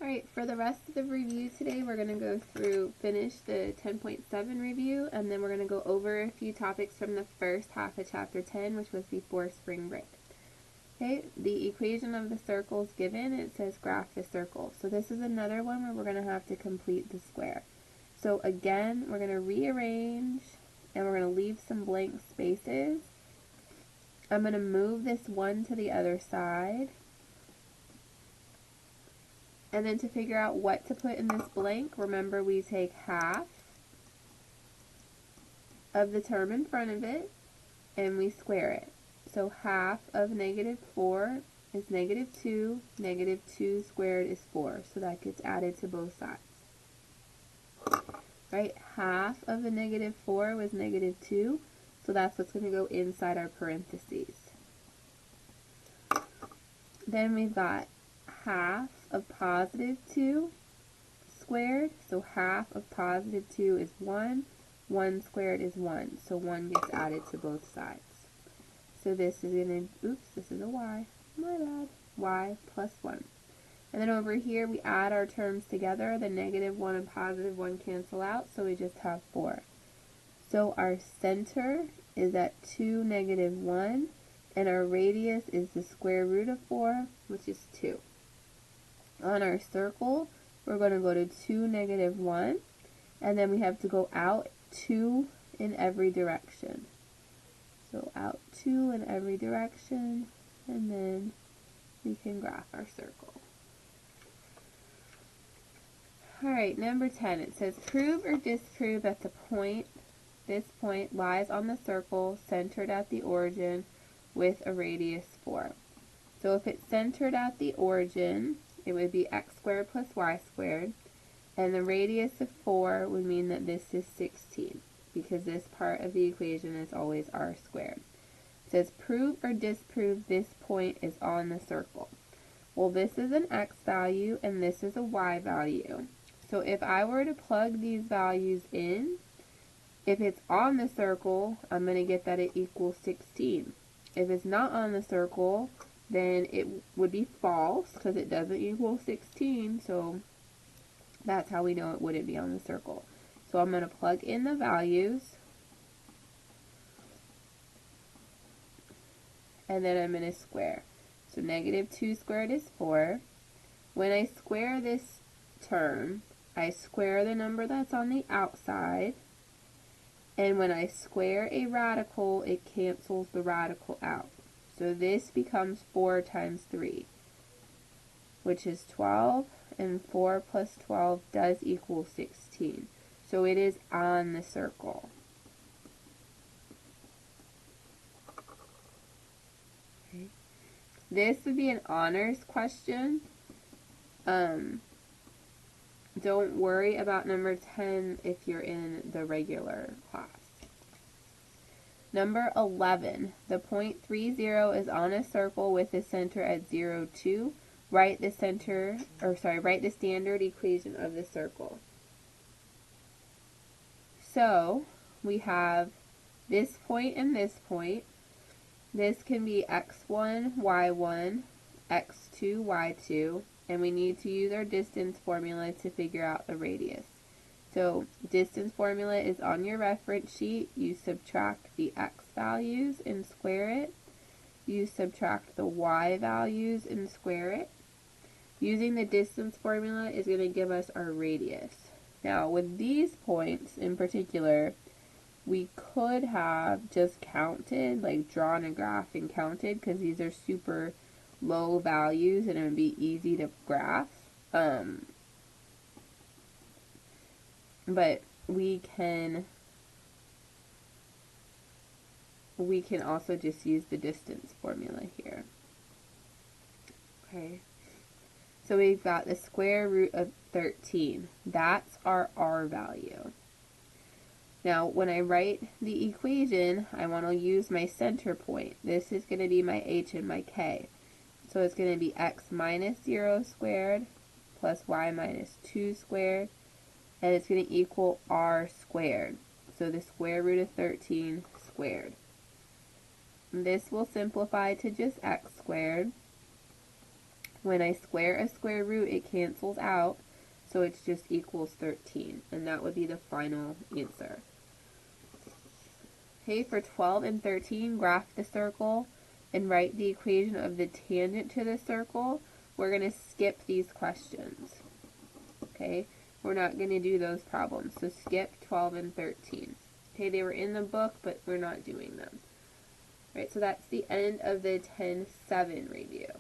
Alright, for the rest of the review today, we're going to go through, finish the 10.7 review, and then we're going to go over a few topics from the first half of chapter 10, which was before spring break. Okay, the equation of the circle is given. It says graph the circle. So this is another one where we're going to have to complete the square. So again, we're going to rearrange, and we're going to leave some blank spaces. I'm going to move this 1 to the other side. And then to figure out what to put in this blank, remember we take half of the term in front of it and we square it. So half of -4 is -2, -2 squared is 4, so that gets added to both sides. Right, half of the -4 was -2, so that's what's going to go inside our parentheses. Then we've got half of +2 squared, so half of +2 is 1, 1 squared is 1, so 1 gets added to both sides. So this is going to, oops, this is a y, my bad, y plus 1. And then over here we add our terms together, the -1 and +1 cancel out, so we just have 4. So our center is at 2, -1, and our radius is the square root of 4, which is 2. On our circle, we're going to go to 2, -1, and then we have to go out 2 in every direction. So out 2 in every direction, and then we can graph our circle. Alright, number 10, it says prove or disprove that this point lies on the circle centered at the origin with a radius 4. So if it's centered at the origin, it would be x squared plus y squared, and the radius of 4 would mean that this is 16, because this part of the equation is always r squared. It says prove or disprove this point is on the circle. Well, this is an x value and this is a y value. So if I were to plug these values in, if it's on the circle, I'm going to get that it equals 16. If it's not on the circle, then it would be false because it doesn't equal 16, so that's how we know it wouldn't be on the circle. So I'm going to plug in the values, and then I'm going to square. So -2 squared is 4. When I square this term, I square the number that's on the outside, and when I square a radical, it cancels the radical out. So this becomes 4 times 3, which is 12, and 4 plus 12 does equal 16. So it is on the circle. Okay. This would be an honors question. Don't worry about number 10 if you're in the regular class. Number 11, the point 30 is on a circle with the center at 0, 2. Write the standard equation of the circle. So we have this point and this point. This can be x1, y1, x2, y2, and we need to use our distance formula to figure out the radius. So distance formula is on your reference sheet. You subtract the x values and square it. You subtract the y values and square it. Using the distance formula is going to give us our radius. Now with these points in particular, we could have just counted, like drawn a graph and counted, because these are super low values and it would be easy to graph. But we can also just use the distance formula here. Okay. So we've got the square root of 13. That's our r value. Now, when I write the equation, I want to use my center point. This is going to be my h and my k. So it's going to be x minus 0 squared plus y minus 2 squared, and it's going to equal r squared. So the square root of 13 squared. And this will simplify to just x squared. When I square a square root, it cancels out, so it's just equals 13, and that would be the final answer. Okay, for 12 and 13, graph the circle and write the equation of the tangent to the circle. We're going to skip these questions. Okay, we're not going to do those problems, so skip 12 and 13. Okay, they were in the book, but we're not doing them. All right, so that's the end of the 10-7 review.